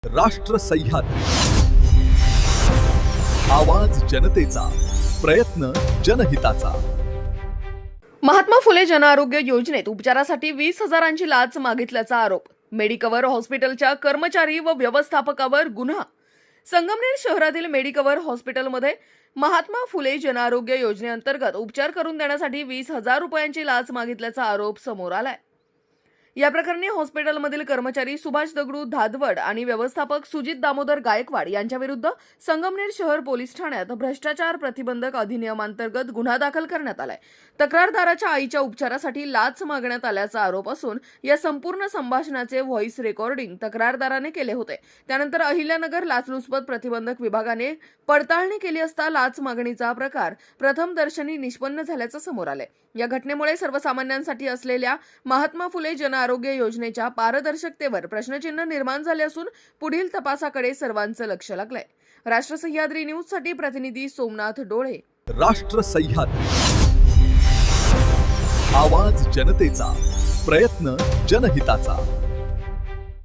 राष्ट्र सह्याद्री, आवाज जनतेचा, प्रयत्न जनहिताचा. महात्मा फुले जनआरोग्य योजनेत उपचारासाठी 20,000ची लाच मागितल्याचा आरोप. मेडिकव्हर हॉस्पिटलच्या कर्मचारी व व्यवस्थापकावर गुन्हा. संगमनेर शहरातील मेडिकव्हर हॉस्पिटलमध्ये महात्मा फुले जनआरोग्य योजनेअंतर्गत उपचार करून देण्यासाठी 20,000 रुपयांची लाच मागितल्याचा आरोप समोर आलाय. या प्रकरणी हॉस्पिटलमधील कर्मचारी सुभाष दगडू धादवड आणि व्यवस्थापक सुजित दामोदर गायकवाड यांच्याविरुद्ध संगमनेर शहर पोलीस ठाण्यात भ्रष्टाचार प्रतिबंधक अधिनियमांतर्गत गुन्हा दाखल करण्यात आलाय. तक्रारदाराच्या आईच्या उपचारासाठी लाच मागण्यात आल्याचा आरोप असून या संपूर्ण संभाषणाचे व्हॉइस रेकॉर्डिंग तक्रारदाराने केले होते. त्यानंतर अहिल्यानगर लाचलुचपत प्रतिबंधक विभागाने पडताळणी केली असता लाच मागणीचा प्रकार प्रथमदर्शनी निष्पन्न झाल्याचं समोर आलंय. या घटनेमुळे सर्वसामान्यांसाठी असलेल्या महात्मा फुले जनआरोग्य योजनेच्या पारदर्शकतेवर प्रश्नचिन्ह निर्माण झाले असून पुढील तपासाकडे सर्वांचं लक्ष लागलंय. राष्ट्र सह्याद्री न्यूजसाठी प्रतिनिधी सोमनाथ डोळे. राष्ट्र सह्याद्री, आवाज जनतेचा, प्रयत्न जनहिताचा.